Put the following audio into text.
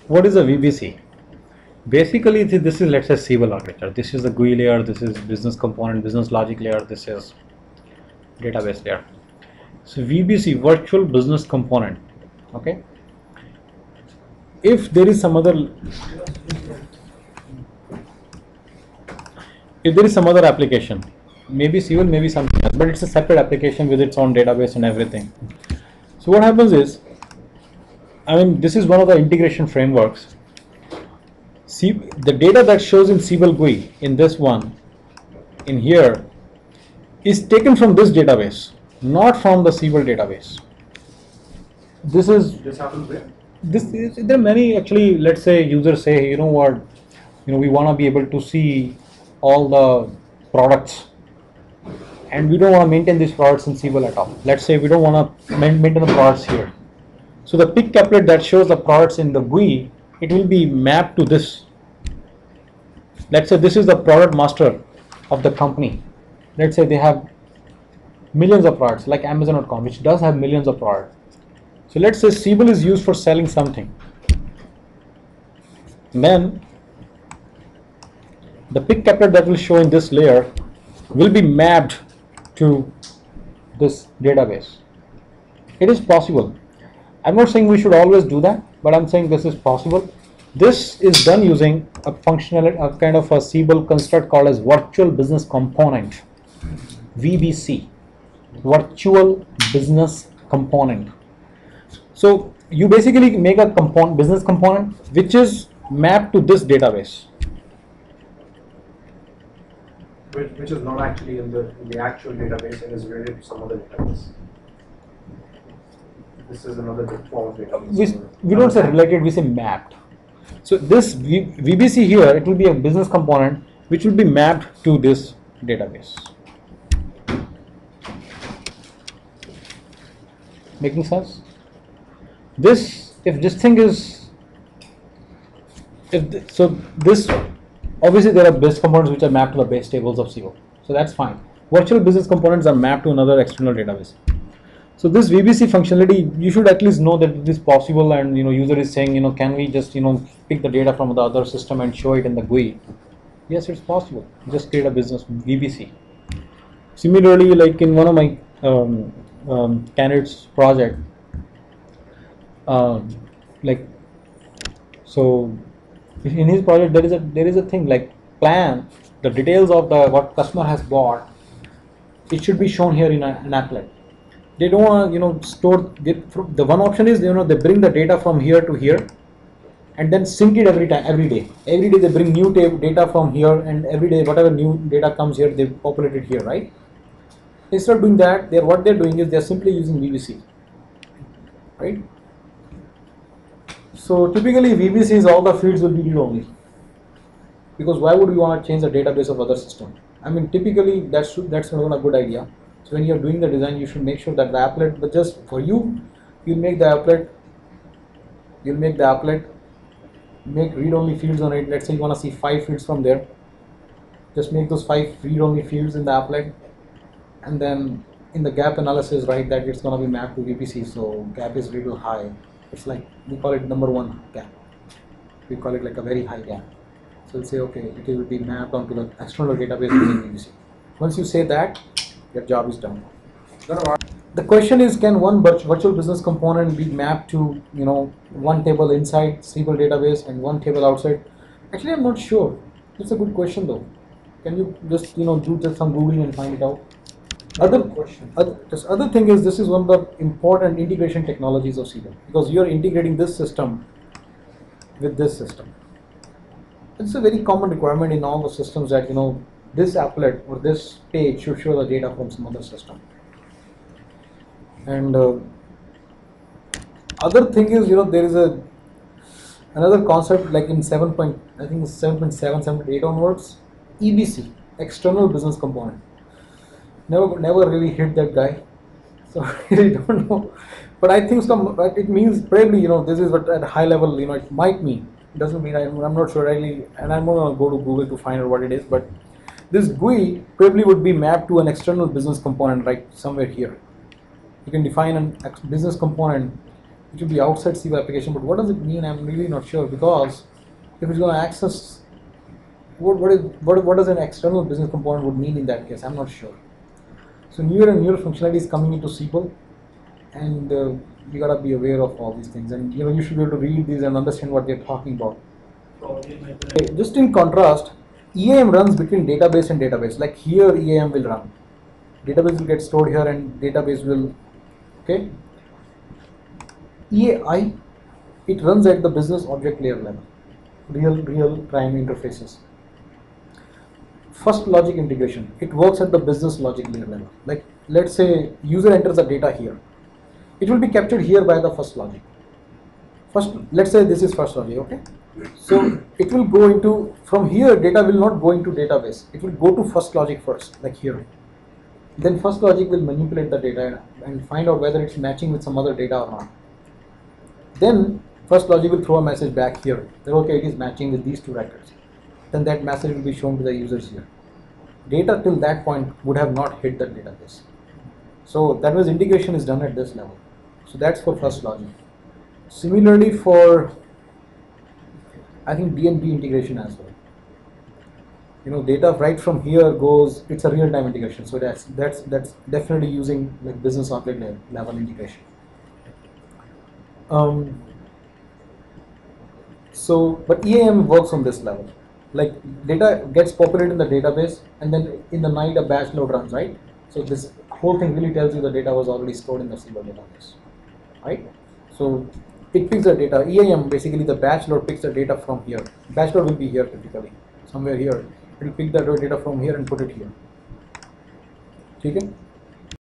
What is a VBC? Basically, this is, let's say, Siebel architecture. This is the GUI layer. This is business component, business logic layer. This is database layer. So VBC, virtual business component. Okay. If there is some other, application, maybe Siebel, maybe something else, but it's a separate application with its own database and everything. So what happens is, this is one of the integration frameworks. See, the data that shows in Siebel GUI in this one, in here, is taken from this database, not from the Siebel database. This happens there. There are many, actually. Let's say users say, you know what, we want to be able to see all the products, and we don't want to maintain these products in Siebel at all. Let's say we don't want to maintain the products here. So the pick applet that shows the products in the GUI, it will be mapped to this. Let's say this is the product master of the company. Let's say they have millions of products, like Amazon.com, which does have millions of products. So let's say Siebel is used for selling something. Then the pick applet that will show in this layer will be mapped to this database. It is possible. I'm not saying we should always do that, but I'm saying this is possible. This is done using a functional, a kind of a Siebel construct called as virtual business component, VBC, virtual business component. So you basically make a business component which is mapped to this database. Which is not actually in the actual database and is related to some other database. This is another form of database. We don't say related, we say mapped. So this VBC here, it will be a business component which will be mapped to this database. Making sense? This, if this thing is, this, obviously there are base components which are mapped to the base tables of Siebel. So that's fine. Virtual business components are mapped to another external database. So this VBC functionality, you should at least know that it is possible, and user is saying, can we just pick the data from the other system and show it in the GUI? Yes, it's possible. Just create a business VBC. Similarly, like in one of my candidates project, so in his project there is a thing like plan, the details of what customer has bought. It should be shown here in an applet. They don't want to store. The one option is they bring the data from here to here, and then sync it every day. Every day they bring new data from here, and every day whatever new data comes here, they populate it here, right? Instead of doing that, what they're doing is they're simply using VBC, right? So typically VBC is all the fields will be read only, because why would you want to change the database of other system? Typically that's not a good idea. So when you're doing the design, you should make sure that the applet, but just for you'll make the applet, make read-only fields on it. Let's say you want to see 5 fields from there. Just make those 5 read-only fields in the applet, and then in the gap analysis, write that it's going to be mapped to VBC. So gap is little high. It's like, we call it number 1 gap. We call it like a very high gap. So we'll say, okay, it will be mapped onto the external database using VBC. Once you say that, your job is done. The question is, can one virtual business component be mapped to one table inside Siebel database and one table outside? Actually, I'm not sure. It's a good question though. Can you just do just some googling and find it out? Other thing is, this is one of the important integration technologies of Siebel, because you are integrating this system with this system. It's a very common requirement in all the systems that this applet or this page should show the data from some other system. And other thing is, there is another concept like in 7.7, 7.8 onwards, EBC, external business component. Never really hit that guy, so I really don't know. But I think it means probably this is what at a high level it might mean. It doesn't mean I'm not sure really, and I'm not going to go to Google to find out what it is. But this GUI probably would be mapped to an external business component right somewhere here. You can define a business component which will be outside Siebel application. But what does it mean? I'm really not sure, because if it's going to access, what does an external business component would mean in that case? I'm not sure. So newer and newer functionality is coming into SQL, and you gotta be aware of all these things, and you should be able to read these and understand what they're talking about. Okay, just in contrast, EAM runs between database and database. Like here, EAM will run. Database will get stored here, and database will, okay. EAI, it runs at the business object layer level, real time interfaces. First logic integration, it works at the business logic layer level. Like let's say user enters the data here, it will be captured here by the first logic. Let's say this is first logic, okay? So it will go into, from here data will not go into database, it will go to first logic first, like here. Then first logic will manipulate the data and find out whether it's matching with some other data or not. Then first logic will throw a message back here that okay, it is matching with these two records. Then that message will be shown to the users here. Data till that point would have not hit the database. So that means integration is done at this level. So that's for first logic. Similarly for, I think, DNB integration as well. Data right from here goes, it's a real-time integration. So that's definitely using like business object level integration. But EAM works on this level. Like data gets populated in the database, and then in the night a batch load runs, right? So this whole thing really tells you the data was already stored in the Siebel database, right? So it picks the data. EAM, basically the batch load picks the data from here. Batch load will be here typically, somewhere here. It will pick the data from here and put it here. Okay?